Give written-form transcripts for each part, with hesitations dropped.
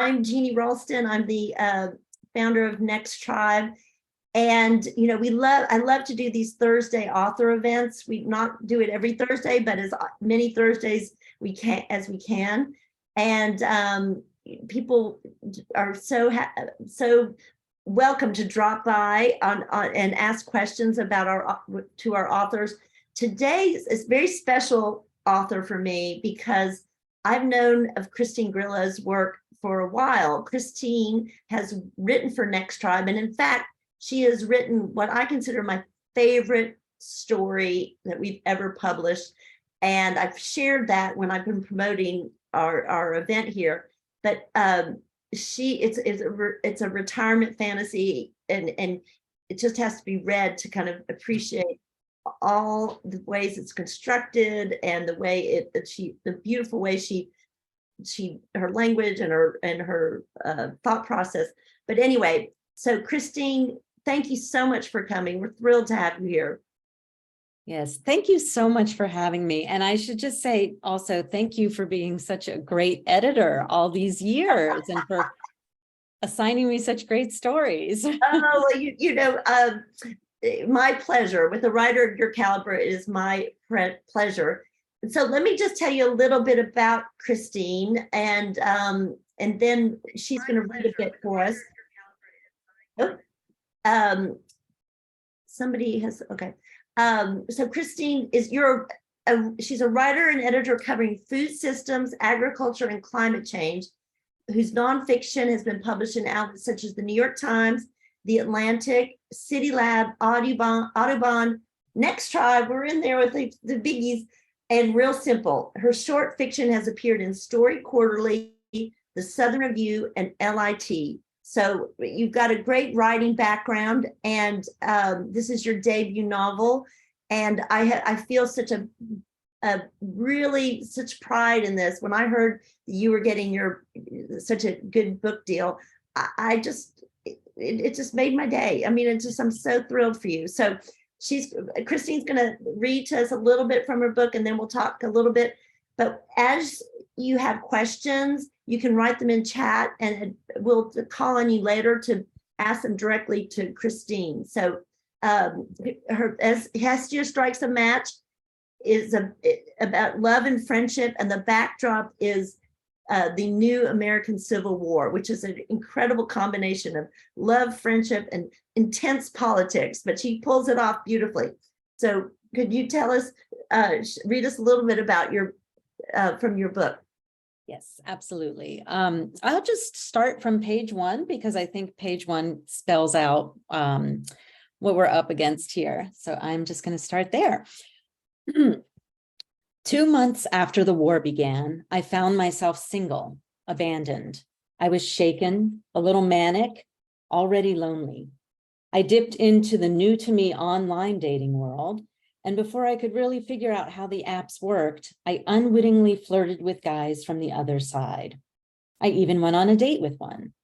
I'm Jeannie Ralston. I'm the founder of NextTribe. And, you know, I love to do these Thursday author events. We not do it every Thursday, but as many Thursdays as we can. And people are so welcome to drop by and ask questions about our authors. Today is a very special author for me because I've known of Christine Grillo's work for a while. Christine has written for NextTribe, and in fact, she has written what I consider my favorite story that we've ever published. And I've shared that when I've been promoting our event here. But it's a retirement fantasy, and it just has to be read to kind of appreciate all the ways it's constructed and the way the beautiful way her language and her thought process. But anyway, so Christine, thank you so much for coming. We're thrilled to have you here. Yes, thank you so much for having me. And I should just say also, thank you for being such a great editor all these years and for assigning me such great stories. Oh, well, my pleasure. With a writer of your caliber, it is my pleasure. So let me just tell you a little bit about Christine, and then she's going to read a bit for us. Oh, somebody has, okay. So Christine she's a writer and editor covering food systems, agriculture, and climate change, whose nonfiction has been published in outlets such as the New York Times, The Atlantic, City Lab, Audubon, NextTribe, we're in there with the biggies, and Real Simple. Her short fiction has appeared in Story Quarterly, The Southern Review, and LIT. So you've got a great writing background, and this is your debut novel. And I feel such such pride in this. When I heard you were getting such a good book deal, it just made my day. I mean, I'm so thrilled for you. So Christine's going to read to us a little bit from her book, and then we'll talk a little bit. But as you have questions, you can write them in chat, and we'll call on you later to ask them directly to Christine. So as Hestia Strikes a Match is about love and friendship, and the backdrop is the new American Civil War, which is an incredible combination of love, friendship, and intense politics, but she pulls it off beautifully. So could you tell us, read us a little bit about from your book? Yes, absolutely. I'll just start from page 1 because I think page 1 spells out what we're up against here. So I'm just going to start there. 2 months after the war began, I found myself single, abandoned. I was shaken, a little manic, already lonely. I dipped into the new to me online dating world, and before I could really figure out how the apps worked, I unwittingly flirted with guys from the other side. I even went on a date with one.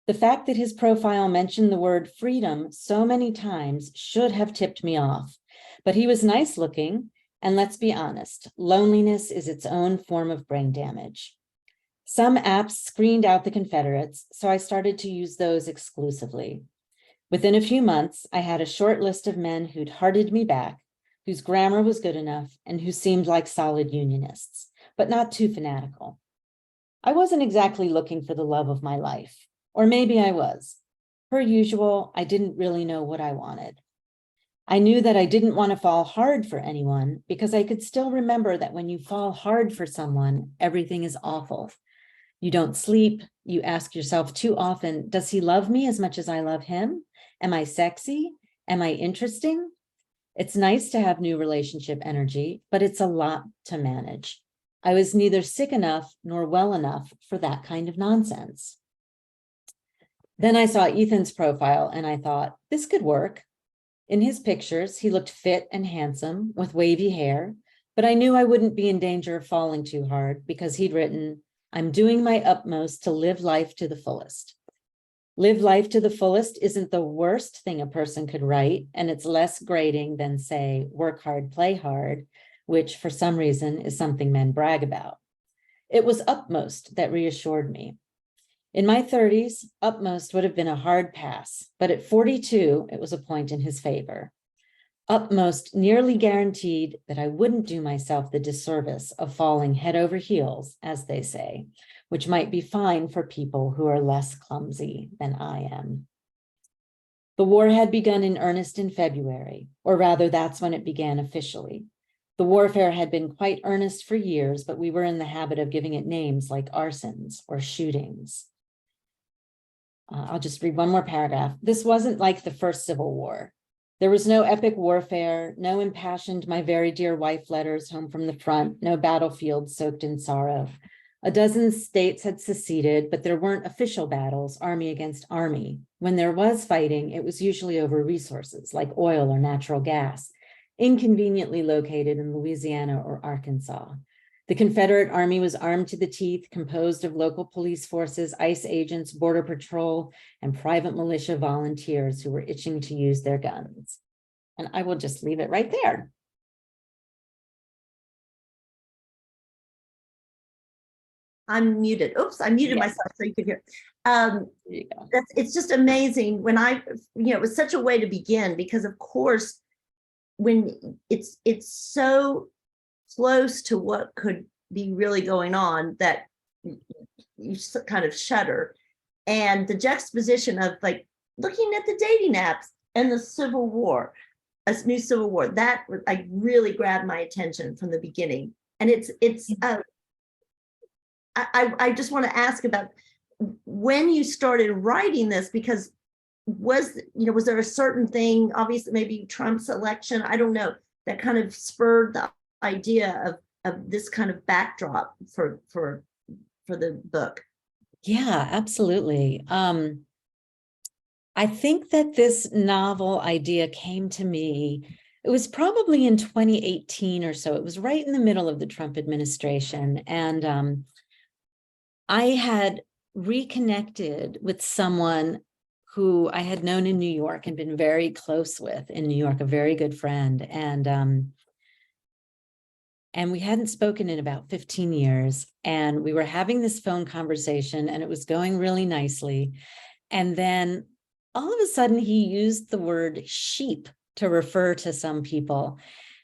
The fact that his profile mentioned the word freedom so many times should have tipped me off, but he was nice looking. And let's be honest, loneliness is its own form of brain damage. Some apps screened out the Confederates, so I started to use those exclusively. Within a few months, I had a short list of men who'd hearted me back, whose grammar was good enough, and who seemed like solid unionists, but not too fanatical. I wasn't exactly looking for the love of my life, or maybe I was. Per usual, I didn't really know what I wanted. I knew that I didn't want to fall hard for anyone because I could still remember that when you fall hard for someone, everything is awful. You don't sleep. You ask yourself too often, does he love me as much as I love him? Am I sexy? Am I interesting? It's nice to have new relationship energy, but it's a lot to manage. I was neither sick enough nor well enough for that kind of nonsense. Then I saw Ethan's profile and I thought, this could work. In his pictures, he looked fit and handsome with wavy hair, but I knew I wouldn't be in danger of falling too hard because he'd written, I'm doing my utmost to live life to the fullest. Live life to the fullest isn't the worst thing a person could write, and it's less grating than, say, work hard, play hard, which for some reason is something men brag about. It was utmost that reassured me. In my 30s, Upmost would have been a hard pass, but at 42, it was a point in his favor. Upmost nearly guaranteed that I wouldn't do myself the disservice of falling head over heels, as they say, which might be fine for people who are less clumsy than I am. The war had begun in earnest in February, or rather, that's when it began officially. The warfare had been quite earnest for years, but we were in the habit of giving it names like arsons or shootings. I'll just read one more paragraph. This wasn't like the first Civil War. There was no epic warfare, no impassioned my very dear wife letters home from the front, no battlefield soaked in sorrow. A dozen states had seceded, but there weren't official battles, army against army. When there was fighting, it was usually over resources like oil or natural gas, inconveniently located in Louisiana or Arkansas. The Confederate Army was armed to the teeth, composed of local police forces, ICE agents, border patrol, and private militia volunteers who were itching to use their guns. And I will just leave it right there. I'm muted. Oops, I muted Yes. myself so you could hear. There you go. It's just amazing when it was such a way to begin, because of course, when it's so close to what could be really going on that you kind of shudder. And the juxtaposition of like looking at the dating apps and the Civil War, a new Civil War, that like really grabbed my attention from the beginning. And I just want to ask about when you started writing this, because was there a certain thing, obviously maybe Trump's election, I don't know, that kind of spurred the idea of this kind of backdrop for the book? Yeah, absolutely. I think that this novel idea came to me, it was probably in 2018 or so. It was right in the middle of the Trump administration. And I had reconnected with someone who I had known in New York and been very close with in New York, a very good friend. And we hadn't spoken in about 15 years. And we were having this phone conversation and it was going really nicely. And then all of a sudden he used the word sheep to refer to some people.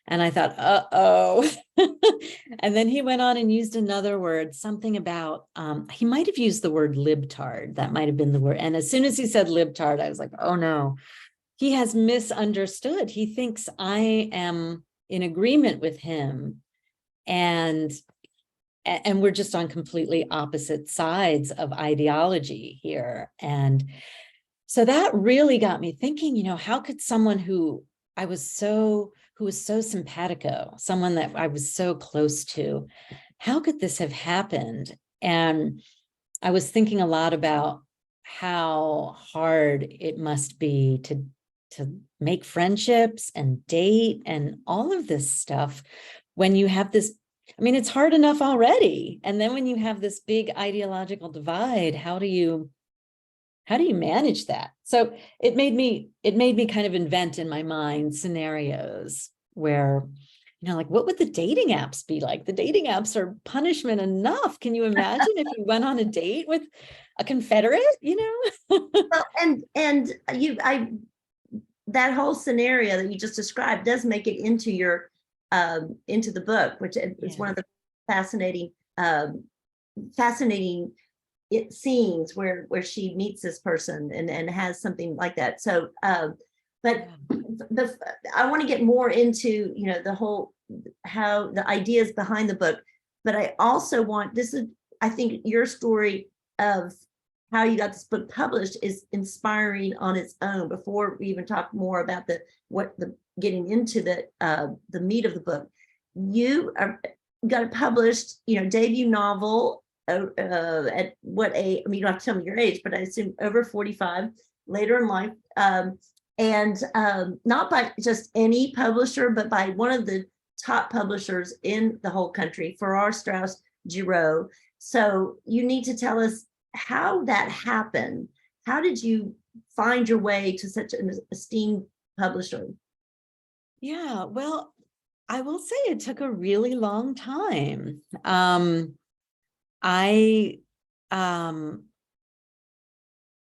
And I thought, uh-oh. And then he went on and used another word, something about, he might have used the word libtard. That might have been the word. And as soon as he said libtard, I was like, oh no, he has misunderstood. He thinks I am in agreement with him. And we're just on completely opposite sides of ideology here. And so that really got me thinking, how could someone who was so simpatico, someone that I was so close to, how could this have happened? And I was thinking a lot about how hard it must be to make friendships and date and all of this stuff when you have this, it's hard enough already. And then when you have this big ideological divide, how do you manage that? So it made me kind of invent in my mind scenarios where, like, what would the dating apps be like? The dating apps are punishment enough. Can you imagine if you went on a date with a Confederate, Well, and that whole scenario that you just described does make it into your into the book, which is one of the fascinating scenes where she meets this person and has something like that. So but I want to get more into the whole, how the ideas behind the book, but I also want, I think your story of how you got this book published is inspiring on its own. Before we even talk more about getting into the meat of the book, you got it published, debut novel at what age? You don't have to tell me your age, but I assume over 45, later in life, and not by just any publisher, but by one of the top publishers in the whole country, Farrar, Straus, Giroux. So you need to tell us how that happened. How did you find your way to such an esteemed publisher? Yeah, well, I will say it took a really long time. I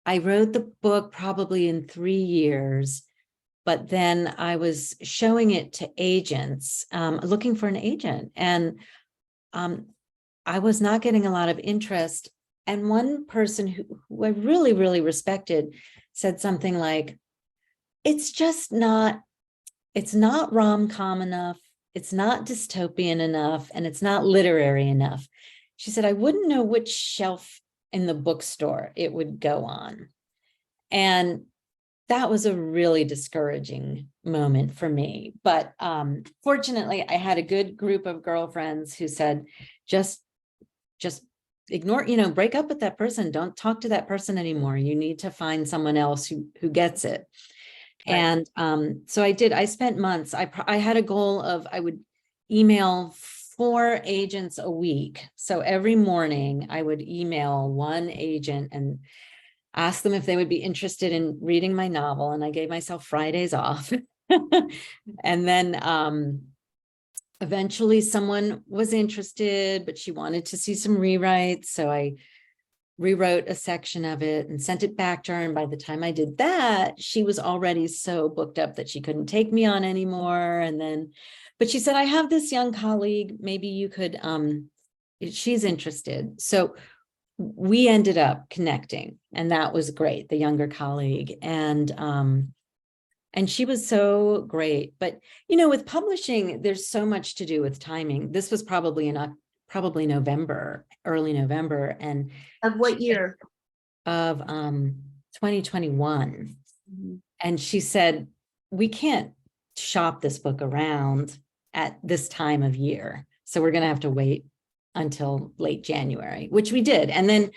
I wrote the book probably in 3 years, but then I was showing it to agents, looking for an agent, and I was not getting a lot of interest. And one person who I really, really respected said something like, it's not rom-com enough, it's not dystopian enough, and it's not literary enough. She said, I wouldn't know which shelf in the bookstore it would go on. And that was a really discouraging moment for me. But fortunately, I had a good group of girlfriends who said, just ignore, break up with that person. Don't talk to that person anymore. You need to find someone else who gets it. Right. And so I did. I spent months. I had a goal of I would email 4 agents a week. So every morning I would email one agent and ask them if they would be interested in reading my novel. And I gave myself Fridays off. And then eventually someone was interested, but she wanted to see some rewrites. So I rewrote a section of it and sent it back to her. And by the time I did that, she was already so booked up that she couldn't take me on anymore. And then, but she said, I have this young colleague, maybe you could, she's interested. So we ended up connecting, and that was great, the younger colleague. And she was so great. But, with publishing, there's so much to do with timing. This was probably November, early November. And Of what year? Of 2021. Mm-hmm. And she said, we can't shop this book around at this time of year. So we're going to have to wait until late January, which we did. And then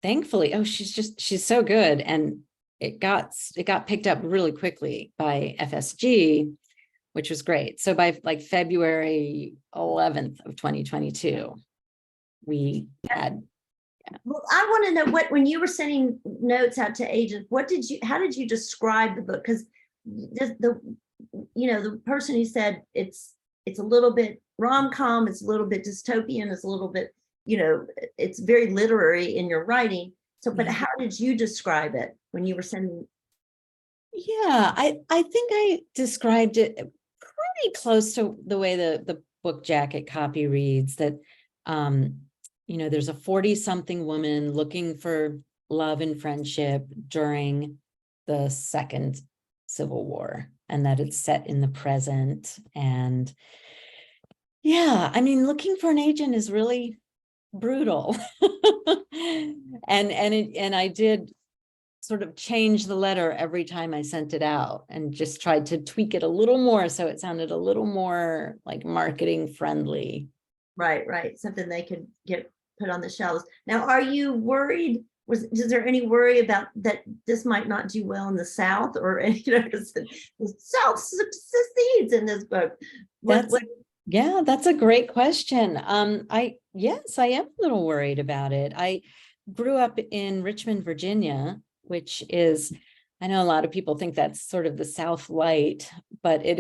thankfully, she's so good. And it got picked up really quickly by FSG, which was great. So by like February 11th of 2022, we had. Yeah. Well, I want to know when you were sending notes out to agents, how did you describe the book? Because the person who said it's a little bit rom-com, it's a little bit dystopian, it's a little bit, it's very literary in your writing. So, but how did you describe it when you were sending? Yeah, I think I described it pretty close to the way the book jacket copy reads, that there's a 40-something woman looking for love and friendship during the Second Civil War, and that it's set in the present. And yeah, I mean, looking for an agent is really brutal. and I did sort of change the letter every time I sent it out, and just tried to tweak it a little more so it sounded a little more like marketing friendly. Right. Something they could get put on the shelves. Now, are you worried? Is there any worry about that this might not do well in the South, or because the South succeeds in this book? Yeah, that's a great question. I am a little worried about it. I grew up in Richmond, Virginia, which is, I know a lot of people think that's sort of the South light, but it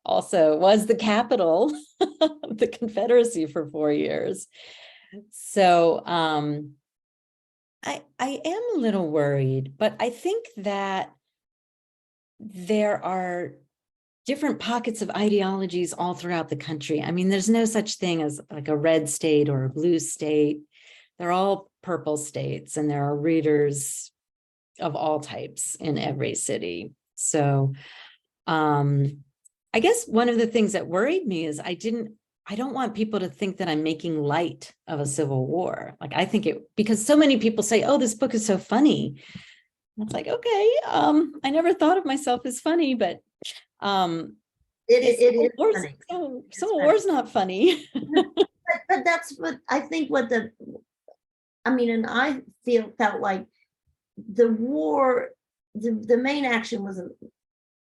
was the capital of the Confederacy for 4 years. So I am a little worried, but I think that there are different pockets of ideologies all throughout the country. I mean, there's no such thing as like a red state or a blue state. They're all purple states, and there are readers of all types in every city. So I guess one of the things that worried me is I don't want people to think that I'm making light of a civil war. Like, I think because so many people say, oh, this book is so funny. It's like, okay, I never thought of myself as funny, but it is funny. Civil War's not funny. but that's what I think. And I felt like the war, the main action wasn't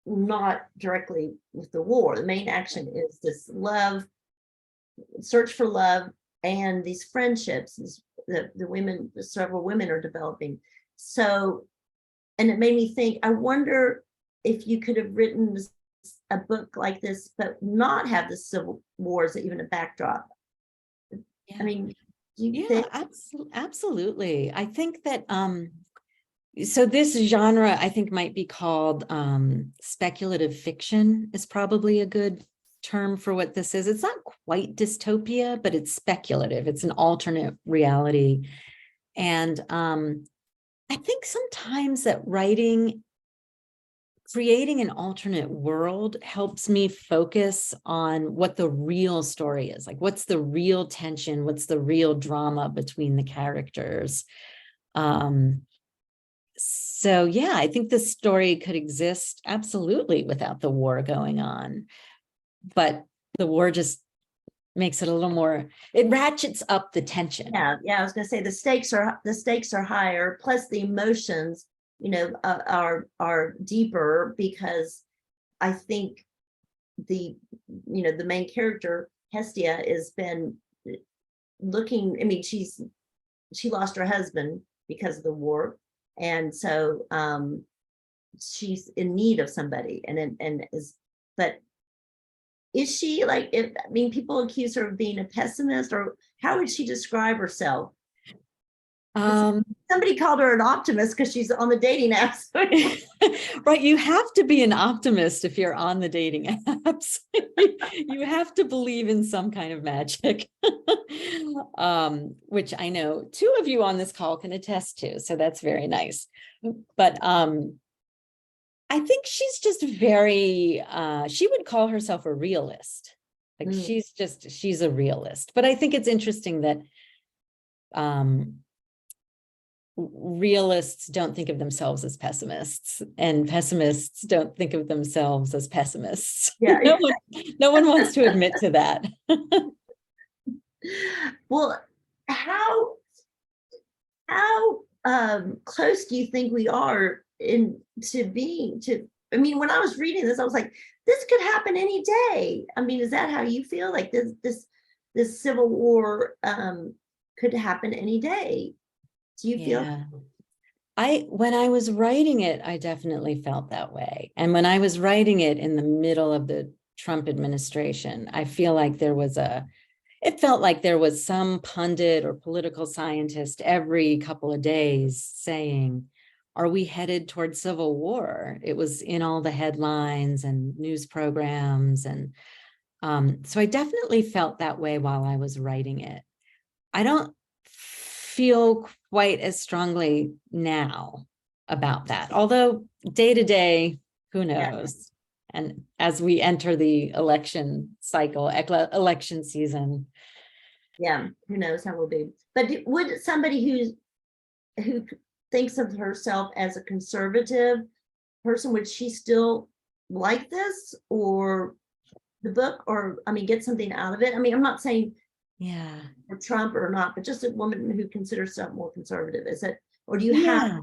not directly with the war. The main action is this search for love, and these friendships. Several women are developing. So, and it made me think, I wonder if you could have written a book like this, but not have the civil war as even a backdrop. Yeah. I mean, Do you Yeah, think? absolutely. I think that so this genre I think might be called speculative fiction is probably a good term for what this is. It's not quite dystopia, but it's speculative. It's an alternate reality. And I think sometimes that creating an alternate world helps me focus on what the real story is. Like, what's the real tension? What's the real drama between the characters? So yeah, I think this story could exist absolutely without the war going on, but the war just makes it a little more, it ratchets up the tension. Yeah, I was gonna say the stakes are higher, plus the emotions, are deeper because I think the main character, Hestia, has been looking, I mean, she lost her husband because of the war. And so she's in need of somebody but is she like, I mean, people accuse her of being a pessimist, or how would she describe herself? Um, Somebody called her an optimist because she's on the dating apps. right. You have to be an optimist if you're on the dating apps. You have to believe in some kind of magic, which I know two of you on this call can attest to. So that's very nice. But I think she's just very, she would call herself a realist. Like she's a realist. But I think it's interesting that realists don't think of themselves as pessimists, and pessimists don't think of themselves as pessimists. Yeah. No one wants to admit to that. Well, how close do you think we are I mean, when I was reading this, I was like, this could happen any day. I mean, is that how you feel? Like this civil war could happen any day? Do you feel? Yeah. When I was writing it, I definitely felt that way. And when I was writing it in the middle of the Trump administration, I feel like it felt like there was some pundit or political scientist every couple of days saying, are we headed towards civil war? It was in all the headlines and news programs. And so I definitely felt that way while I was writing it. I don't feel quite as strongly now about that, although day to day, who knows? And as we enter the election cycle, election season. Yeah, who knows how we'll be. But would somebody who thinks of herself as a conservative person, would she still like this or the book, or I mean, get something out of it? I mean, I'm not saying Yeah. for Trump or not, but just a woman who considers herself more conservative. Is it, or do you have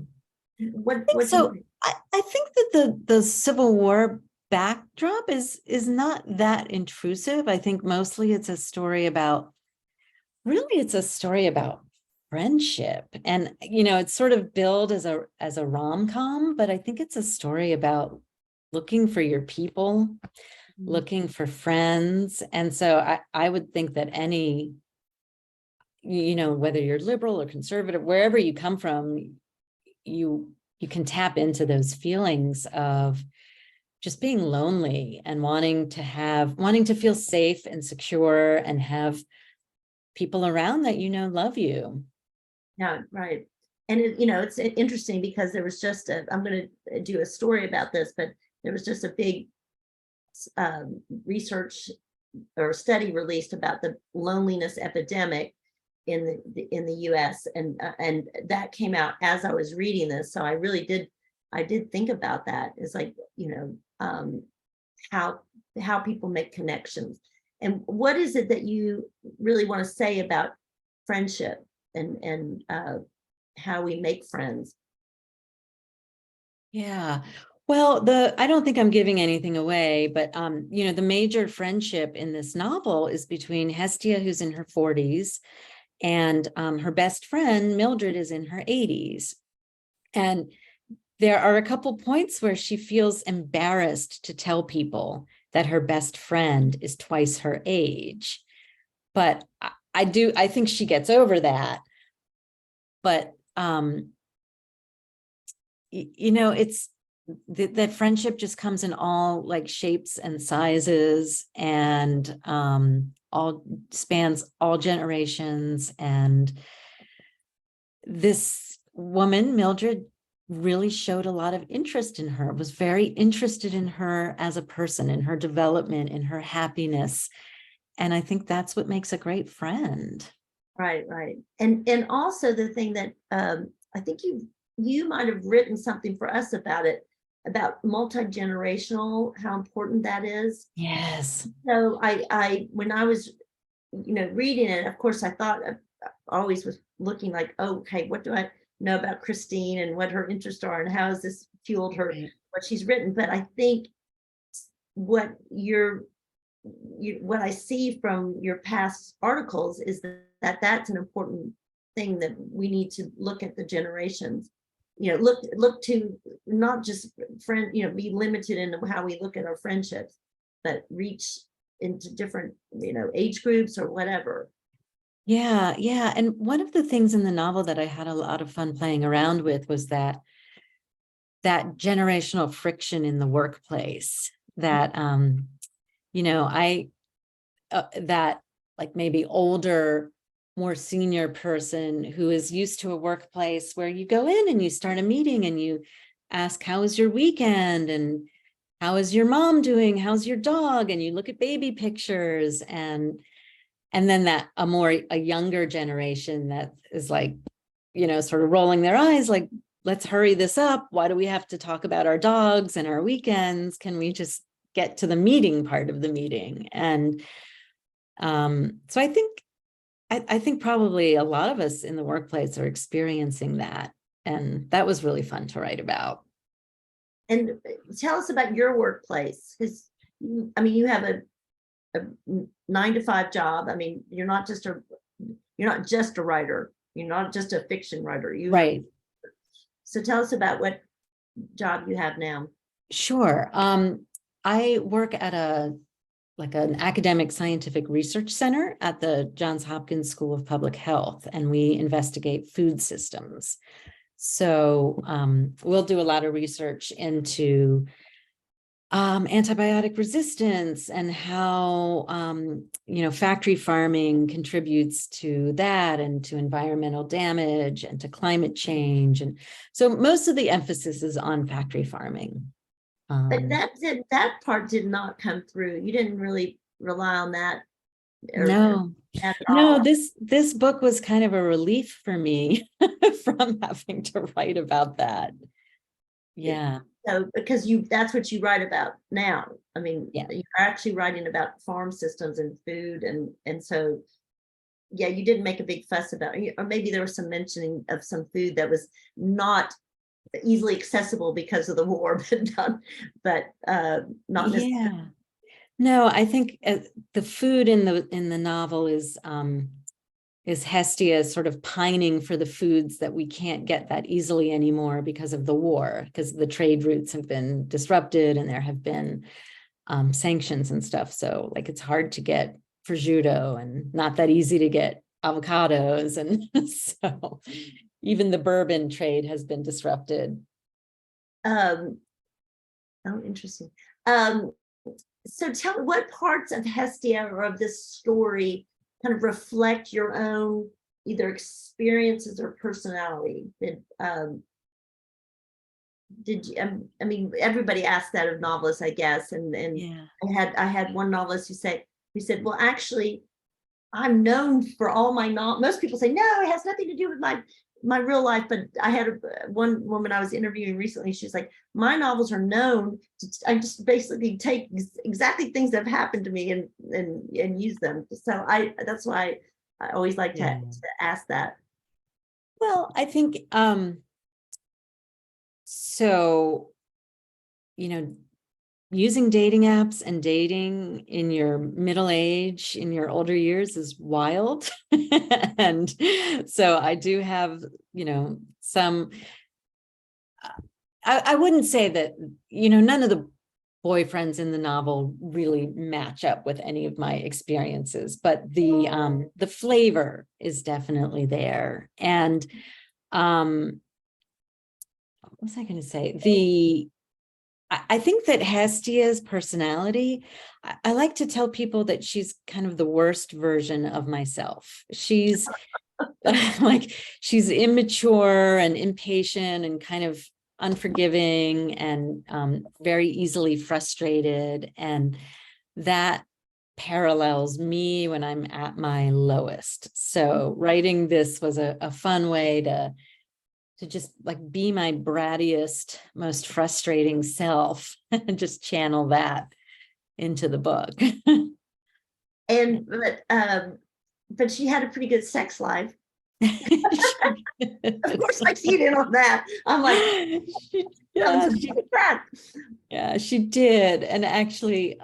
what do you So think? I think that the Civil War backdrop is not that intrusive. I think mostly it's a story about friendship. And it's sort of billed as a rom-com, but I think it's a story about looking for your people, looking for friends. And so I would think that any, whether you're liberal or conservative, wherever you come from, you can tap into those feelings of just being lonely and wanting to feel safe and secure and have people around that love you. Yeah, right. And it's interesting because there was just I'm going to do a story about this, but there was just a big research or study released about the loneliness epidemic in the US, and that came out as I was reading this. So I did think about that. It's like, how people make connections. And what is it that you really want to say about friendship and how we make friends? Yeah. Well, I don't think I'm giving anything away, but the major friendship in this novel is between Hestia, who's in her 40s, and her best friend, Mildred, is in her 80s. And there are a couple points where she feels embarrassed to tell people that her best friend is twice her age. But I think she gets over that. But, it's that friendship just comes in all like shapes and sizes, and all spans all generations. And this woman, Mildred, really showed a lot of interest in her, was very interested in her as a person, in her development, in her happiness. And I think that's what makes a great friend. Right, right. And also the thing that I think you might have written something for us about it, about multi-generational, how important that is. Yes. So I when I was, reading it, of course, I thought always was looking like, oh, okay, what do I know about Christine and what her interests are and how has this fueled her, Right. what she's written. But I think what what I see from your past articles is that that's an important thing, that we need to look at the generations, look to not just be limited in how we look at our friendships, but reach into different, age groups or whatever. Yeah, yeah. And one of the things in the novel that I had a lot of fun playing around with was that generational friction in the workplace, that I that like maybe older, more senior person who is used to a workplace where you go in and you start a meeting and you ask, how was your weekend? And how is your mom doing? How's your dog? And you look at baby pictures, and then a younger generation that is like, sort of rolling their eyes, like, let's hurry this up. Why do we have to talk about our dogs and our weekends? Can we just get to the meeting part of the meeting? And so I think probably a lot of us in the workplace are experiencing that. And that was really fun to write about. And tell us about your workplace, because you have a 9 to 5 job. You're not just a writer. You're not just a fiction writer. Right. So tell us about what job you have now. Sure. I work at an academic scientific research center at the Johns Hopkins School of Public Health, and we investigate food systems. So we'll do a lot of research into antibiotic resistance and how, factory farming contributes to that, and to environmental damage, and to climate change. And so most of the emphasis is on factory farming. But that part did not come through. You didn't really rely on that. No, At no, all. this book was kind of a relief for me from having to write about that. Yeah. So because that's what you write about now. Yeah. You're actually writing about farm systems and food, and so yeah, you didn't make a big fuss about it. Or maybe there was some mentioning of some food that was not easily accessible because of the war, but not necessarily. Yeah. No, I think the food in the novel is Hestia sort of pining for the foods that we can't get that easily anymore because of the war, because the trade routes have been disrupted and there have been sanctions and stuff. So like it's hard to get prosciutto and not that easy to get avocados. And so even the bourbon trade has been disrupted. Oh, interesting. So tell me, what parts of Hestia or of this story kind of reflect your own either experiences or personality? Did you, everybody asks that of novelists, I guess. And Yeah. I had one novelist who said, well, actually, I'm known for all my most people say, no, it has nothing to do with my real life. But I had one woman I was interviewing recently. She's like, my novels are known I just basically take exactly things that have happened to me and use them. So that's why I always like to ask that. Well, I think so, using dating apps and dating in your middle age, in your older years, is wild. And so I do have, some, I wouldn't say that, none of the boyfriends in the novel really match up with any of my experiences, but the flavor is definitely there. And what was I going to say? I think that Hestia's personality, I like to tell people that she's kind of the worst version of myself. She's like, she's immature and impatient and kind of unforgiving and very easily frustrated. And that parallels me when I'm at my lowest. So writing this was a fun way to just like be my brattiest, most frustrating self and just channel that into the book. And but she had a pretty good sex life. Of course, I keyed in on that. I'm like, yeah, she did. And actually,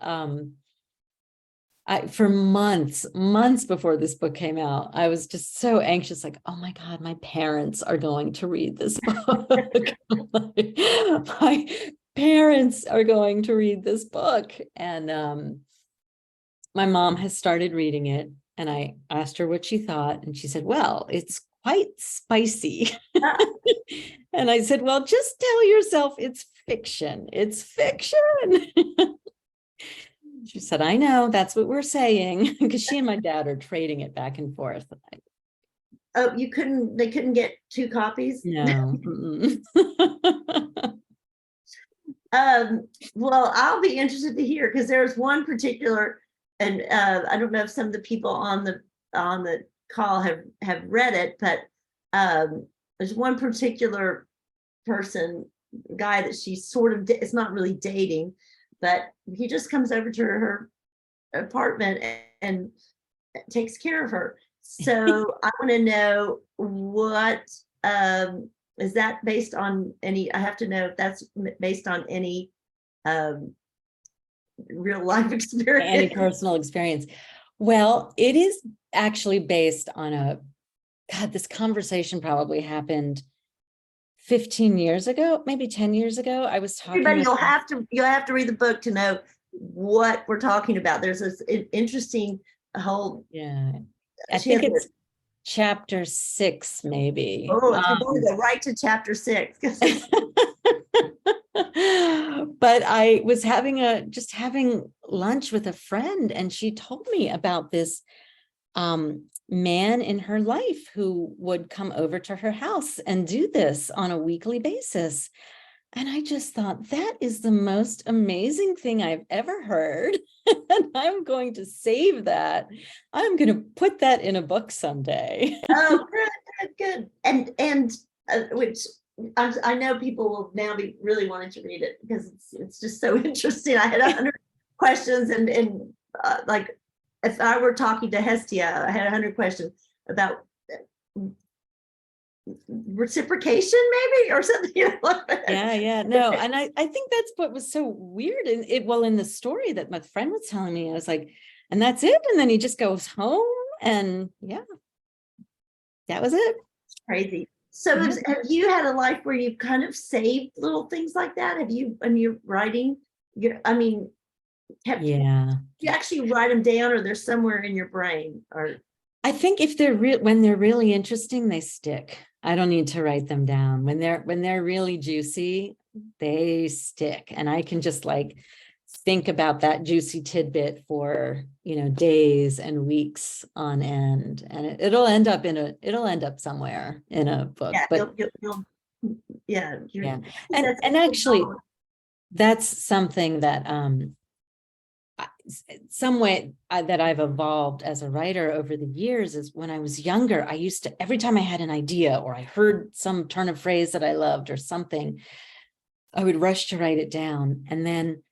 for months before this book came out, I was just so anxious, like, oh my God, my parents are going to read this book. My parents are going to read this book. And my mom has started reading it, and I asked her what she thought, and she said, well, it's quite spicy. And I said, well, just tell yourself it's fiction. It's fiction. She said, I know, that's what we're saying, because she and my dad are trading it back and forth. Oh, they couldn't get 2 copies? No. Well, I'll be interested to hear, because there's one particular, and I don't know if some of the people on the call have read it, but there's one particular guy that she's sort of, it's not really dating, but he just comes over to her apartment and takes care of her. So I want to know, what is that based on any, I have to know if that's based on any real life experience. Any personal experience. Well, it is actually based on God, this conversation probably happened 15 years ago, maybe 10 years ago. I was talking. Everybody, you'll have to read the book to know what we're talking about. There's this interesting whole. Yeah, I think it's chapter 6, maybe. Oh, we're going to go right to chapter 6. But I was having lunch with a friend, and she told me about this man in her life who would come over to her house and do this on a weekly basis. And I just thought, that is the most amazing thing I've ever heard. And I'm going to save that. I'm going to put that in a book someday. Oh, good. And which I know people will now be really wanting to read it, because it's just so interesting. I had 100 questions, and like, if I were talking to Hestia, I had 100 questions about reciprocation, maybe, or something. Yeah. No, and I think that's what was so weird. And in the story that my friend was telling me, I was like, and that's it. And then he just goes home, and yeah, that was it. It's crazy. So have you had a life where you've kind of saved little things like that? Have you, when you're writing, you actually write them down, or they're somewhere in your brain? Or I think if when they're really interesting, they stick. I don't need to write them down. When they're really juicy, they stick. And I can just like think about that juicy tidbit for, days and weeks on end. And it'll end up somewhere in a book. Yeah, but yeah. And actually, that's something that some way that I've evolved as a writer over the years is, when I was younger, I used to, every time I had an idea or I heard some turn of phrase that I loved or something, I would rush to write it down. And then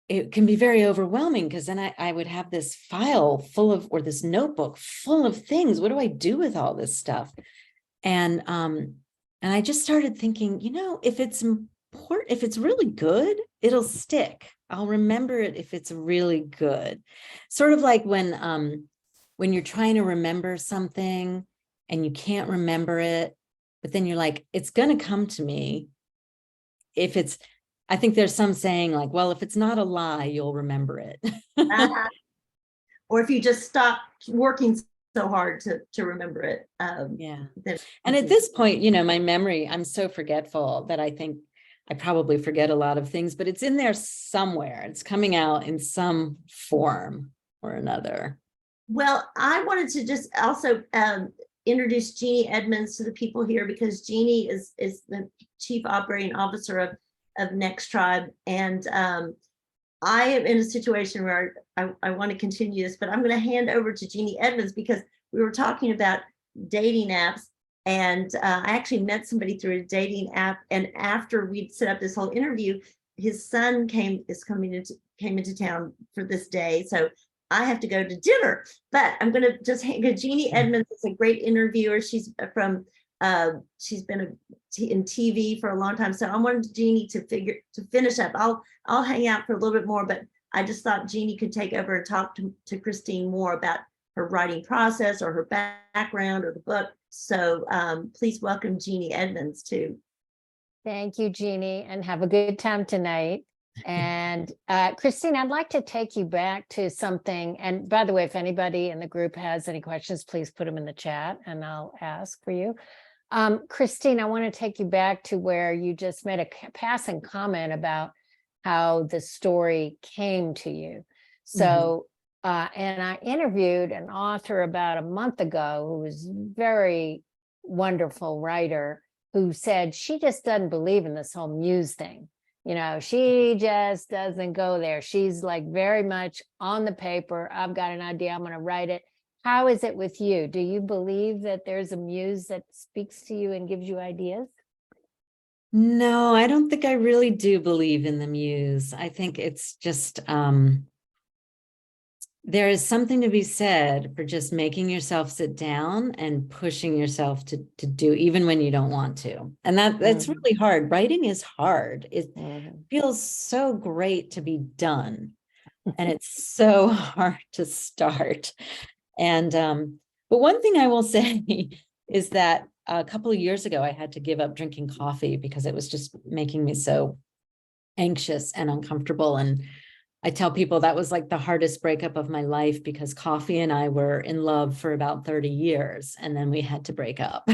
it can be very overwhelming, because then I would have this file full of, or this notebook full of things. What do I do with all this stuff? And I just started thinking, if it's important, if it's really good, it'll stick. I'll remember it if it's really good. Sort of like when you're trying to remember something and you can't remember it, but then you're like, it's going to come to me. If it's I think there's some saying like, well, if it's not a lie, you'll remember it. Uh, or if you just stop working so hard to remember it. Yeah. Then And at this point, you know, my memory, I'm so forgetful that I think I probably forget a lot of things, but it's in there somewhere. It's coming out in some form or another. well, I wanted to just also introduce Jeannie Edmonds to the people here, because Jeannie is the Chief Operating Officer of NextTribe. And I am in a situation where I want to continue this, but I'm going to hand over to Jeannie Edmonds, because we were talking about dating apps. And I actually met somebody through a dating app. And after we'd set up this whole interview, his son came into town for this day. So I have to go to dinner, but I'm going to just hang. Jeannie Edmonds is a great interviewer. She's she's been in TV for a long time. So I wanted Jeannie to finish up. I'll hang out for a little bit more, but I just thought Jeannie could take over and talk to Christine more about her writing process or her background or the book. So please welcome Jeannie Edmonds too. Thank you, Jeannie, and have a good time tonight. And Christine, I'd like to take you back to something. And by the way, if anybody in the group has any questions, please put them in the chat and I'll ask for you. Christine, I want to take you back to where you just made a passing comment about how the story came to you. So, and I interviewed an author about a month ago who was very wonderful writer, who said she just doesn't believe in this whole muse thing. You know, she just doesn't go there. She's like very much on the paper. I've got an idea, I'm going to write it. How is it with you? Do you believe that there's a muse that speaks to you and gives you ideas? No, I don't think I really do believe in the muse. I think it's just, there is something to be said for just making yourself sit down and pushing yourself to do, even when you don't want to. And that's really hard. Writing is hard. It feels so great to be done. And it's so hard to start. And, but one thing I will say is that a couple of years ago, I had to give up drinking coffee because it was just making me so anxious and uncomfortable. And I tell people that was like the hardest breakup of my life, because coffee and I were in love for about 30 years and then we had to break up.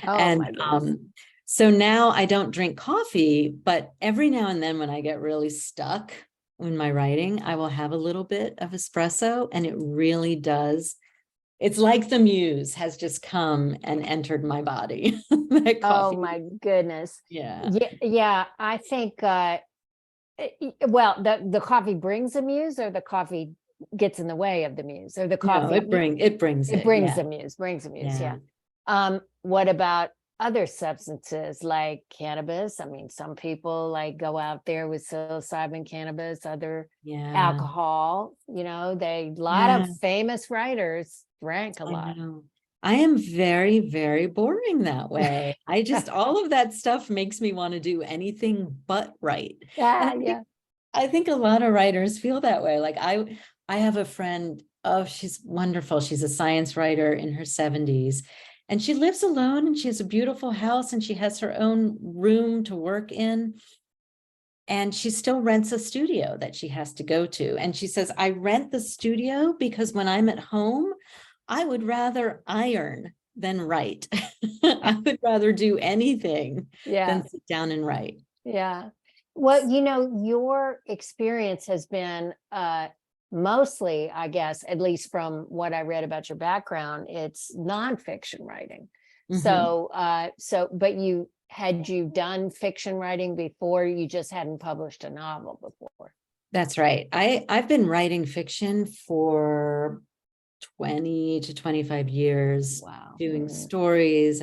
And so now I don't drink coffee, but every now and then when I get really stuck in my writing, I will have a little bit of espresso, and it really does. It's like the muse has just come and entered my body. Oh my goodness. Yeah. Yeah. I think, well, the coffee brings a muse, or the coffee gets in the way of the muse, or the coffee. No, it brings the muse, brings the muse. Yeah. What about other substances like cannabis? I mean, some people like go out there with psilocybin cannabis, other alcohol, you know, a lot of famous writers drank a lot. I am very, very boring that way. I just, all of that stuff makes me want to do anything but write. I think a lot of writers feel that way. Like I have a friend, oh, she's wonderful. She's a science writer in her 70s. And she lives alone, and she has a beautiful house, and she has her own room to work in. And she still rents a studio that she has to go to. And she says, I rent the studio because when I'm at home, I would rather iron than write. I would rather do anything than sit down and write. Yeah. Well, you know, your experience has been mostly, I guess, at least from what I read about your background, it's nonfiction writing. So, but had you done fiction writing before? You just hadn't published a novel before. That's right. I've been writing fiction for 20 to 25 years. Wow. Doing stories.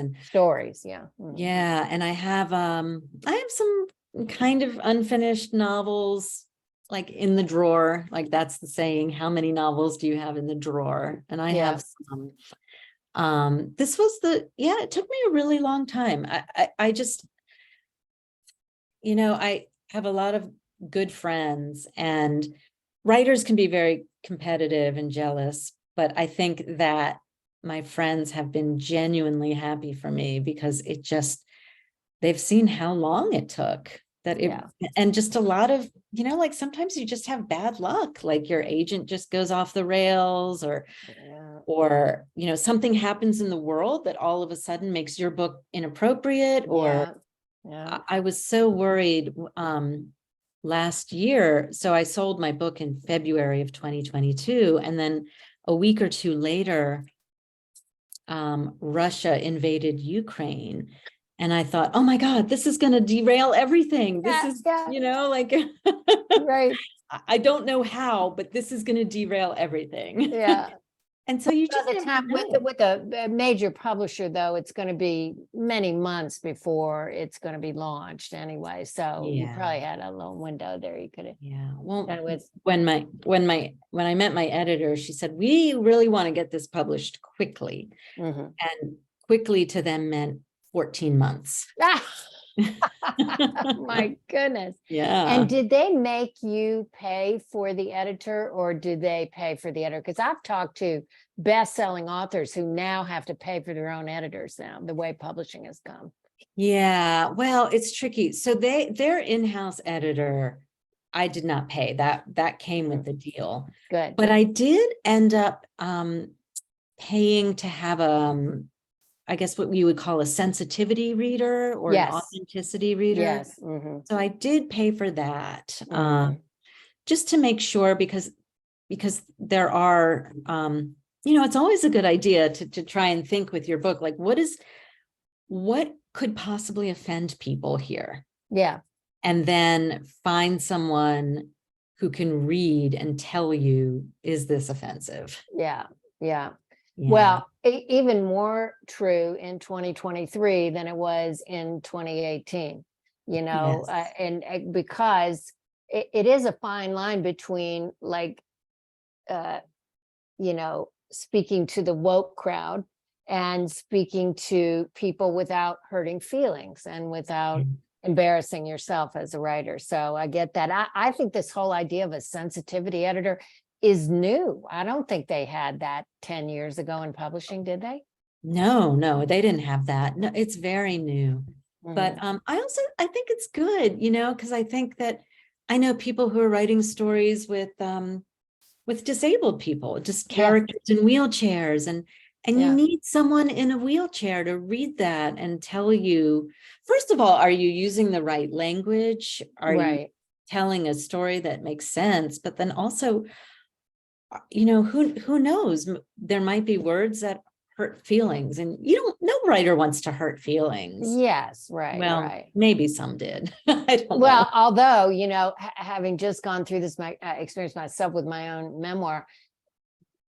Yeah. And I have some kind of unfinished novels, like in the drawer. Like that's the saying, how many novels do you have in the drawer? And I have some. This was it took me a really long time. I just, you know, I have a lot of good friends, and writers can be very competitive and jealous, but I think that my friends have been genuinely happy for me because they've seen how long it took. that it, and just a lot of, you know, like sometimes you just have bad luck, like your agent just goes off the rails, or, you know, something happens in the world that all of a sudden makes your book inappropriate, or I was so worried last year. So I sold my book in February of 2022. And then a week or two later, Russia invaded Ukraine. And I thought, oh my God, this is going to derail everything. This is, you know, like, right. I don't know how, but this is going to derail everything. Yeah. And so you just By the time with a major publisher, though, it's going to be many months before it's going to be launched anyway. So you probably had a little window there. You could have. Yeah. Well, when I met my editor, she said, we really want to get this published quickly. And quickly to them meant 14 months. My goodness. Yeah. And did they make you pay for the editor, or did they pay for the editor? Because I've talked to best-selling authors who now have to pay for their own editors now, the way publishing has come. Yeah, well, it's tricky. So their in-house editor, I did not pay. That came with the deal. Good. But I did end up paying to have I guess what we would call a sensitivity reader or an authenticity reader. Yes. So I did pay for that, just to make sure, because there are, you know, it's always a good idea to try and think with your book, like what could possibly offend people here? Yeah. And then find someone who can read and tell you, is this offensive? Yeah. Yeah. Well, even more true in 2023 than it was in 2018, you know, and because it is a fine line between, like, you know, speaking to the woke crowd and speaking to people without hurting feelings and without embarrassing yourself as a writer. So I get that. I think this whole idea of a sensitivity editor is new. I don't think they had that 10 years ago in publishing, did they? No, they didn't have that. No, it's very new. But I think it's good, you know, because I think that I know people who are writing stories with disabled people, just characters in wheelchairs, and you need someone in a wheelchair to read that and tell you, first of all, are you using the right language? Are you telling a story that makes sense? But then also, you know, who knows? There might be words that hurt feelings, and no writer wants to hurt feelings. Yes, right. Well, maybe some did. I don't know. Although, you know, having just gone through this experience myself with my own memoir,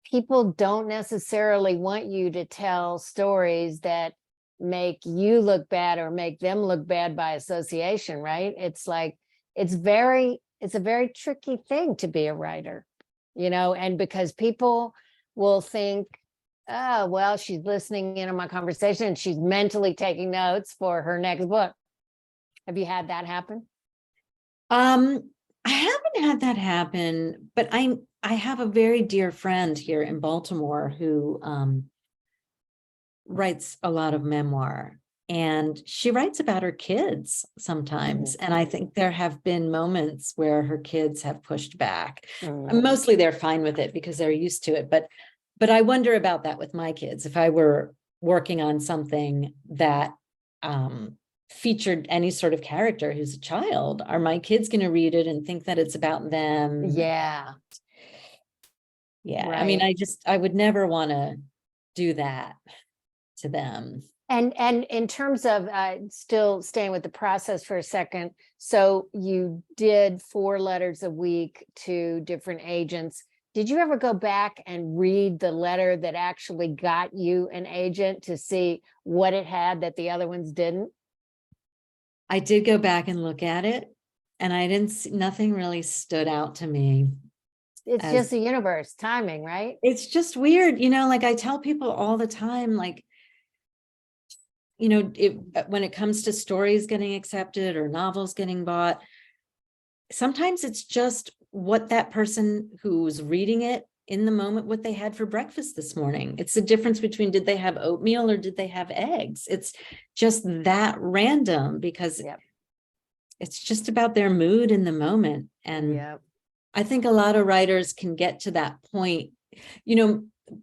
people don't necessarily want you to tell stories that make you look bad or make them look bad by association, right? It's like, it's a very tricky thing to be a writer. You know, and because people will think, oh, well, she's listening in on my conversation and she's mentally taking notes for her next book. Have you had that happen? I haven't had that happen, but I have a very dear friend here in Baltimore who writes a lot of memoir, and she writes about her kids sometimes. And I think there have been moments where her kids have pushed back. Mostly they're fine with it because they're used to it. But I wonder about that with my kids. If I were working on something that featured any sort of character who's a child, are my kids going to read it and think that it's about them? Yeah. Yeah. Right. I mean, I would never want to do that to them. And in terms of still staying with the process for a second, so you did 4 letters a week to different agents. Did you ever go back and read the letter that actually got you an agent to see what it had that the other ones didn't? I did go back and look at it, and I didn't see, nothing really stood out to me. It's just the universe, timing, right? It's just weird, you know, like I tell people all the time, like, you know, when it comes to stories getting accepted or novels getting bought, sometimes it's just what that person who's reading it in the moment, what they had for breakfast this morning. It's the difference between, did they have oatmeal or did they have eggs? It's just that random, because it's just about their mood in the moment. And Yeah. I think a lot of writers can get to that point,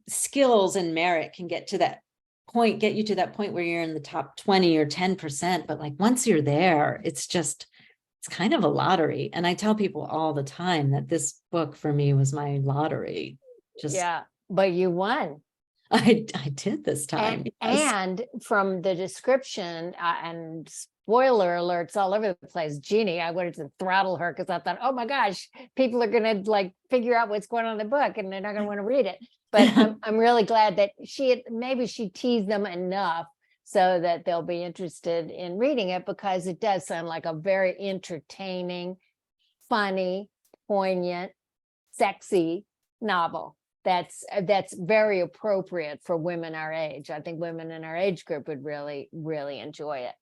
skills and merit can get to that point, get you to that point where you're in the top 20 or 10%. But like, once you're there, it's kind of a lottery. And I tell people all the time that this book for me was my lottery. Yeah, but you won. I did this time. Yes. And from the description, and spoiler alerts all over the place, Jeannie, I wanted to throttle her because I thought, oh my gosh, people are going to like figure out what's going on in the book and they're not going to want to read it. But I'm really glad that maybe she teased them enough so that they'll be interested in reading it, because it does sound like a very entertaining, funny, poignant, sexy novel. That's very appropriate for women our age. I think women in our age group would really, really enjoy it.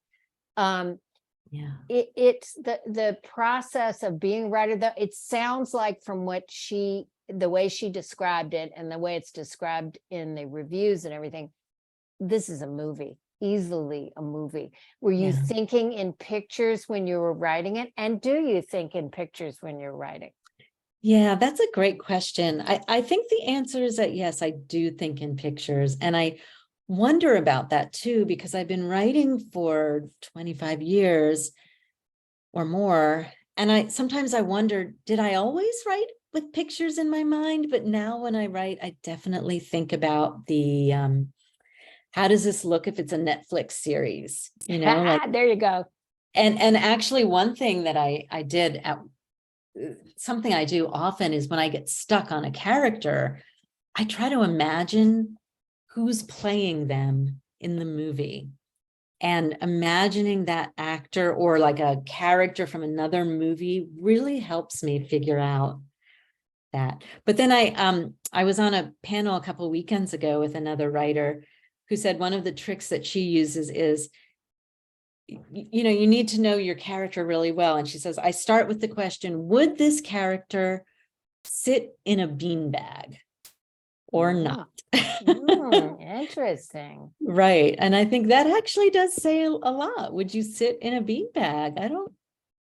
Yeah. It's the process of being a writer, though. It sounds like from the way she described it and the way it's described in the reviews and everything, this is a movie, easily a movie. Were you thinking in pictures when you were writing it? And do you think in pictures when you're writing? Yeah, that's a great question. I think the answer is that yes, I do think in pictures. And I wonder about that too, because I've been writing for 25 years or more. And sometimes I wonder, did I always write with pictures in my mind? But now when I write, I definitely think about the, how does this look if it's a Netflix series? Like, there you go. And actually one thing that I did something I do often is when I get stuck on a character, I try to imagine who's playing them in the movie, and imagining that actor or like a character from another movie really helps me figure out that. But then I was on a panel a couple of weekends ago with another writer who said one of the tricks that she uses is, you need to know your character really well. And she says, I start with the question, would this character sit in a beanbag or not? Interesting. Right. And I think that actually does say a lot. Would you sit in a beanbag?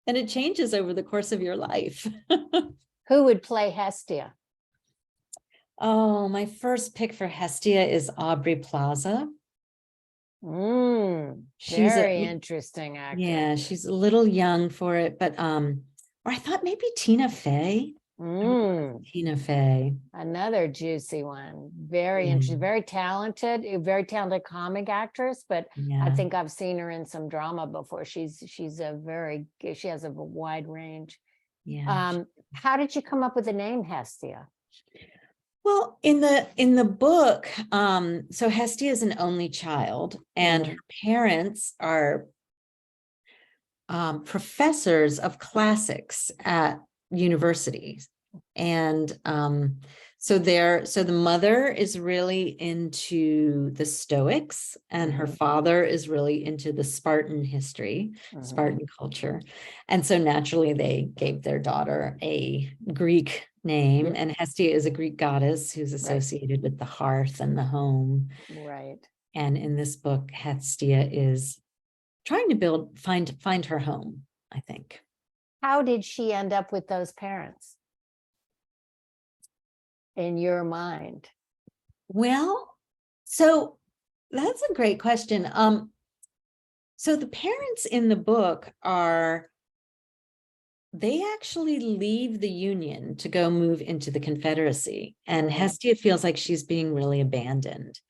And it changes over the course of your life. Who would play Hestia? Oh, my first pick for Hestia is Aubrey Plaza. She's Very interesting actor. Yeah, she's a little young for it, but or I thought maybe Tina Fey. Tina Fey. Another juicy one. Very interesting, very talented, a very talented comic actress, but I think I've seen her in some drama before. She has a wide range. Yeah. How did you come up with the name Hestia? Well, in the book, so Hestia is an only child, and her parents are professors of classics at universities. And so the mother is really into the Stoics, and her father is really into the Spartan history, Spartan culture. And so naturally they gave their daughter a Greek name, and Hestia is a Greek goddess who's associated with the hearth and the home. Right. And in this book, Hestia is trying to find her home, I think. How did she end up with those parents in your mind? Well, so that's a great question. So the parents in the book they actually leave the Union to go move into the Confederacy. And Hestia feels like she's being really abandoned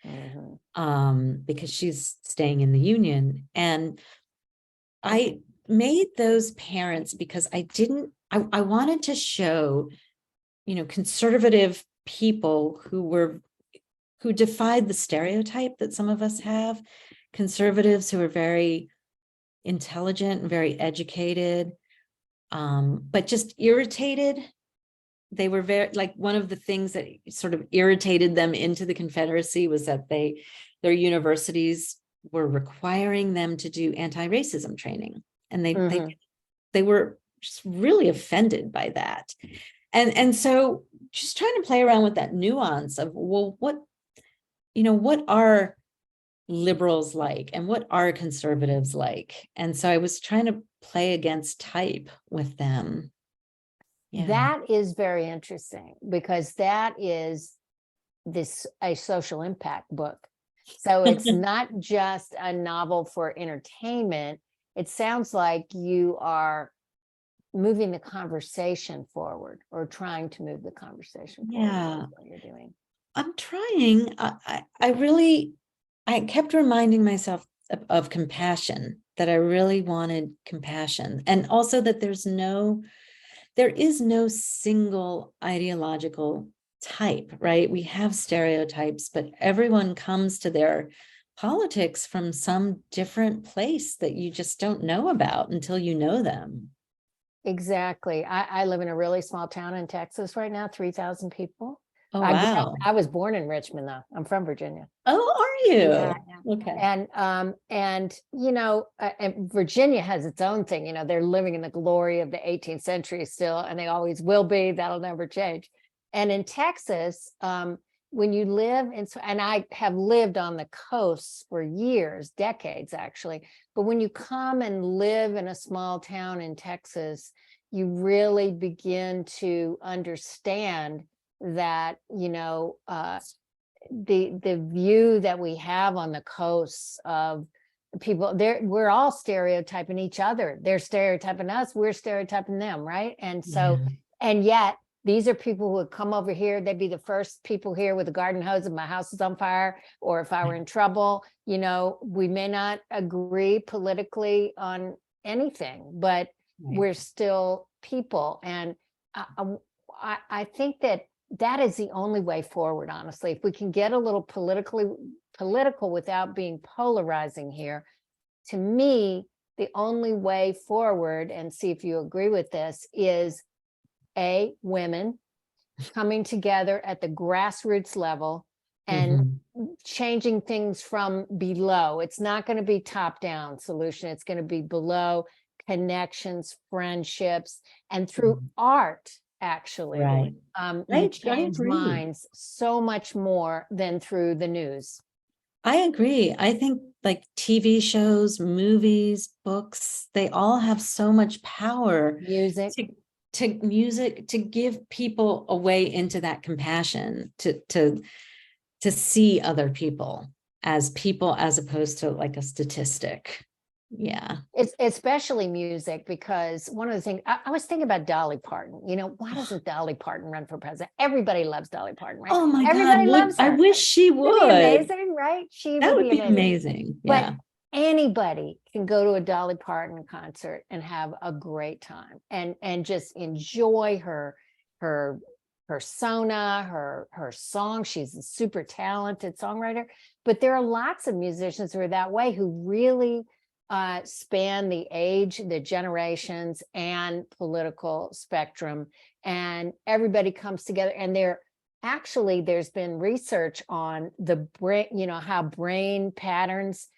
because she's staying in the Union. And I made those parents because I wanted to show, conservative people who defied the stereotype that some of us have, conservatives who are very intelligent and very educated, but just irritated. They were very, like, one of the things that sort of irritated them into the Confederacy was that their universities were requiring them to do anti-racism training. And they were just really offended by that. And so just trying to play around with that nuance of, well, what are liberals like and what are conservatives like. And so I was trying to play against type with them. Yeah. That is very interesting because that is a social impact book. So it's not just a novel for entertainment. It sounds like you are moving the conversation forward or trying to move the conversation forward. Yeah. That's what you're doing. I'm trying. I kept reminding myself of compassion, that I really wanted compassion. And also that there is no single ideological type, right? We have stereotypes, but everyone comes to their politics from some different place that you just don't know about until you know them. Exactly. I live in a really small town in Texas right now, 3,000 people. Oh, I wow. I was born in Richmond, though. I'm from Virginia. Oh, are you? Yeah. Okay. And you know, and Virginia has its own thing. You know, they're living in the glory of the 18th century still, and they always will be. That'll never change. And in Texas, when you live in, and I have lived on the coast for years, decades actually, but when you come and live in a small town in Texas, you really begin to understand that, you know, the view that we have on the coasts of people there, we're all stereotyping each other. They're stereotyping us, we're stereotyping them, right? And so, and yet these are people who would come over here. They'd be the first people here with a garden hose if my house is on fire, or if I were in trouble. You know, we may not agree politically on anything, but we're still people. And I think that is the only way forward, honestly. If we can get a little political without being polarizing here, to me, the only way forward, and see if you agree with this, is women coming together at the grassroots level and changing things from below. It's not going to be top-down solution. It's going to be below, connections, friendships, and through art, actually. Right. You change minds so much more than through the news. I agree. I think like TV shows, movies, books, they all have so much power. Music. To give people a way into that compassion, to see other people as opposed to like a statistic. Yeah. It's especially music, because one of the things I was thinking about Dolly Parton. You know, why doesn't Dolly Parton run for president? Everybody loves Dolly Parton, right? Oh my Everybody God. loves her. I wish she would. That'd be amazing, right? That would be amazing. Yeah. But anybody can go to a Dolly Parton concert and have a great time and just enjoy her persona, her song. She's a super talented songwriter. But there are lots of musicians who are that way, who really span the age, the generations, and political spectrum, and everybody comes together. And there's been research on the brain, you know, how brain patterns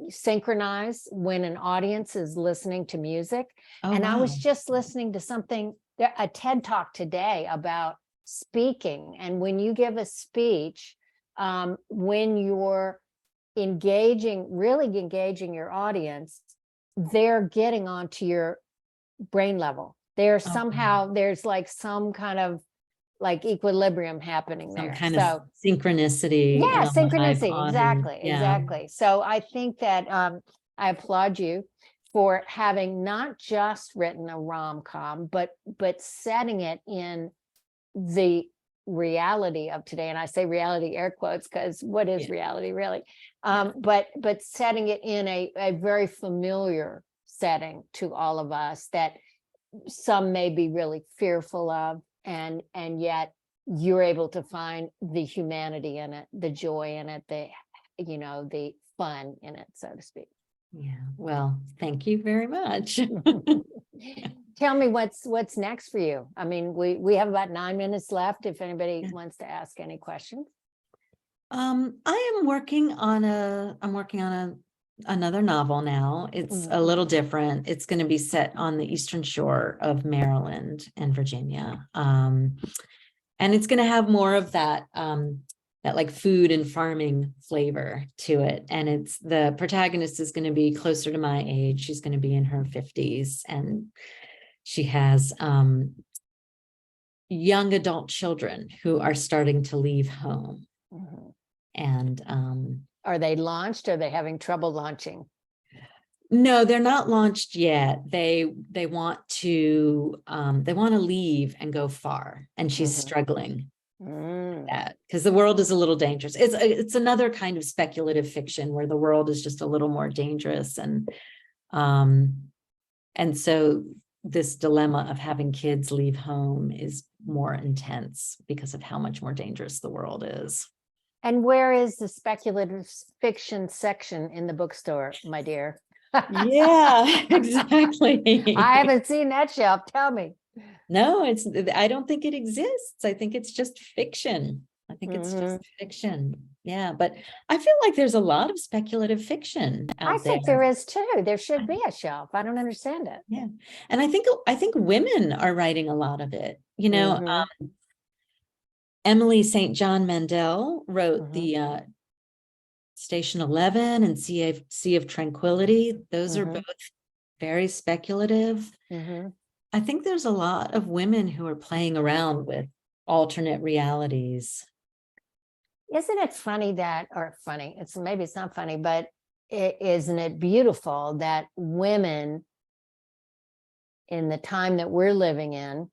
synchronize when an audience is listening to music. I was just listening to a TED Talk today about speaking. And when you give a speech, when you're really engaging your audience, they're getting onto your brain level. There's like some kind of like equilibrium happening there. Some kind of synchronicity. Yeah, synchronicity. Exactly. So I think that I applaud you for having not just written a rom-com, but setting it in the reality of today. And I say reality air quotes, because what is reality really? But setting it in a very familiar setting to all of us that some may be really fearful of, and yet you're able to find the humanity in it, the joy in it, the fun in it, so to speak. Yeah. Well, thank you very much. Tell me what's next for you. I mean, we have about 9 minutes left if anybody wants to ask any questions. I'm working on another novel now. It's a little different. It's going to be set on the eastern shore of Maryland and Virginia. And it's going to have more of that like food and farming flavor to it. And it's the protagonist is going to be closer to my age. She's going to be in her 50s, and she has young adult children who are starting to leave home. Mhm. And Are they launched? Or are they having trouble launching? no, they're not launched yet. They want to leave and go far, and she's Mhm. struggling Mm. that because the world is a little dangerous. It's another kind of speculative fiction where the world is just a little more dangerous, and so this dilemma of having kids leave home is more intense because of how much more dangerous the world is. And where is the speculative fiction section in the bookstore, my dear? Yeah, exactly. I haven't seen that shelf. Tell me. No, I don't think it exists. I think it's just fiction. I think it's just fiction. Yeah, but I feel like there's a lot of speculative fiction I out think there. there is too. There should be a shelf. I don't understand it. Yeah. And I think women are writing a lot of it. You know, Mhm. Emily St. John Mandel wrote Mhm. the Station 11 and Sea of Tranquility. Those are Mhm. both very speculative. Mhm. I think there's a lot of women who are playing around with alternate realities. Isn't it funny that, or funny, maybe it's not funny, but isn't it beautiful that women in the time that we're living in,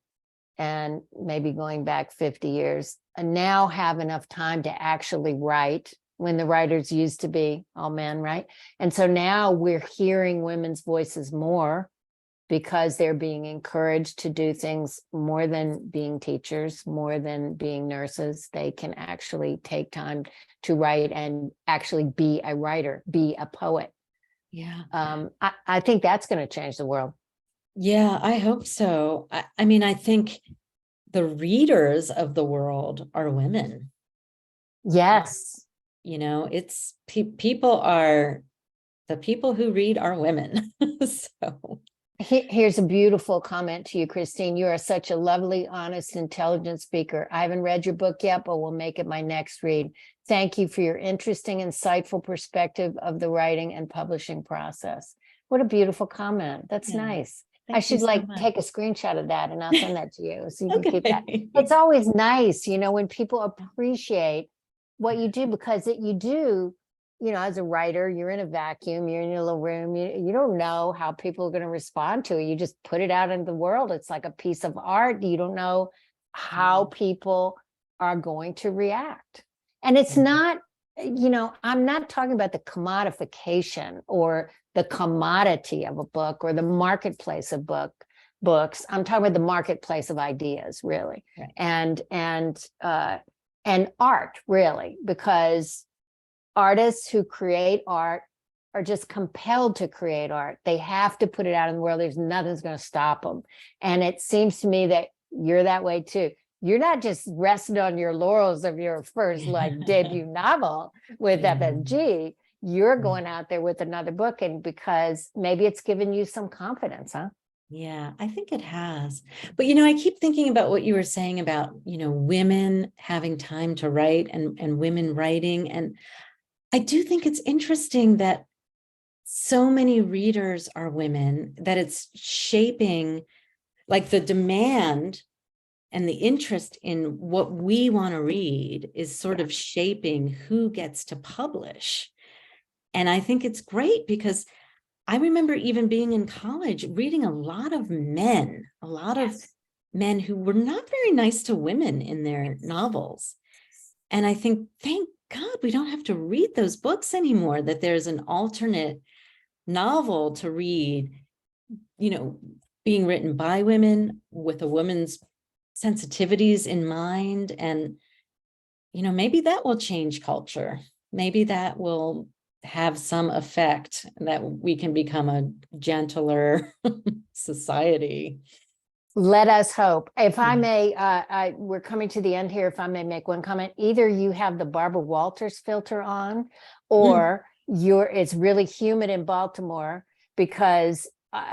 and maybe going back 50 years, now have enough time to actually write when the writers used to be all men, right? And so now we're hearing women's voices more because they're being encouraged to do things more than being teachers, more than being nurses. They can actually take time to write and actually be a writer, be a poet. Yeah. I think that's going to change the world. Yeah, I hope so. I mean, I think the readers of the world are women. Yes. You know, it's people are the people who read are women. So Here's a beautiful comment to you, Christine. You are such a lovely, honest, intelligent speaker. I haven't read your book yet, but will make it my next read. Thank you for your interesting, insightful perspective of the writing and publishing process. What a beautiful comment. That's yeah, nice. I thank you should so like much. take a screenshot of that and I'll send that to you so you can keep that. Okay. It's always nice, when people appreciate what you do, because you do, as a writer, you're in a vacuum, you're in your little room, you don't know how people are going to respond to it. You just put it out into the world. It's like a piece of art. You don't know how people are going to react. And it's not, I'm not talking about the commodification or the commodity of a book or the marketplace of books. I'm talking about the marketplace of ideas, really. Right. And art, really, because artists who create art are just compelled to create art. They have to put it out in the world. There's nothing's going to stop them. And it seems to me that you're that way too. You're not just resting on your laurels of your first debut novel with FFG. You're going out there with another book, and because maybe it's given you some confidence, huh? Yeah, I think it has. But, I keep thinking about what you were saying about, women having time to write and women writing. And I do think it's interesting that so many readers are women, that it's shaping like the demand and the interest in what we want to read is sort of shaping who gets to publish. And I think it's great because I remember even being in college, reading a lot of men who were not very nice to women in their novels. And I think, thank God we don't have to read those books anymore, that there's an alternate novel to read, being written by women with a woman's sensitivities in mind. And, maybe that will change culture. Maybe that will have some effect, that we can become a gentler society. Let us hope. If I may, we're coming to the end here. If I may make one comment, either you have the Barbara Walters filter on, or it's really humid in Baltimore, because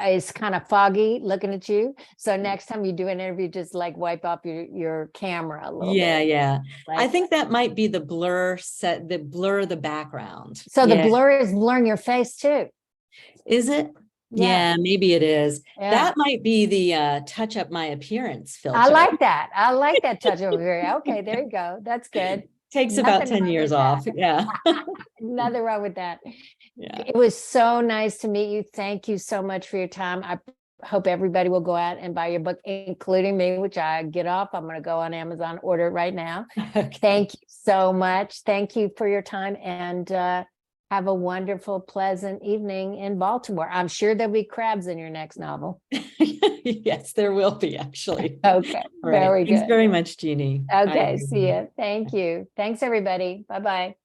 is kind of foggy looking at you. So next time you do an interview, just like wipe off your camera a little Yeah, bit. yeah. I Like, think that might be the blur the background. so the Yeah. blur is blurring your face too. Is it? Yeah. Yeah, maybe it is. Yeah. That might be the touch up my appearance filter. I like that. I like that touch over here. Okay, there you go. That's good. Takes about Nothing 10 wrong years with off. that. Yeah. Nothing wrong with that. Yeah. It was so nice to meet you. Thank you so much for your time. I hope everybody will go out and buy your book, including me, which I get off. I'm going to go on Amazon, order it right now. Okay. Thank you so much. Thank you for your time, and have a wonderful, pleasant evening in Baltimore. I'm sure there'll be crabs in your next novel. Yes, there will be actually. Okay, All right. very Thanks good. very much, Jeannie. Bye, Okay, see everyone. you. Thank you. Thanks, everybody. Bye-bye.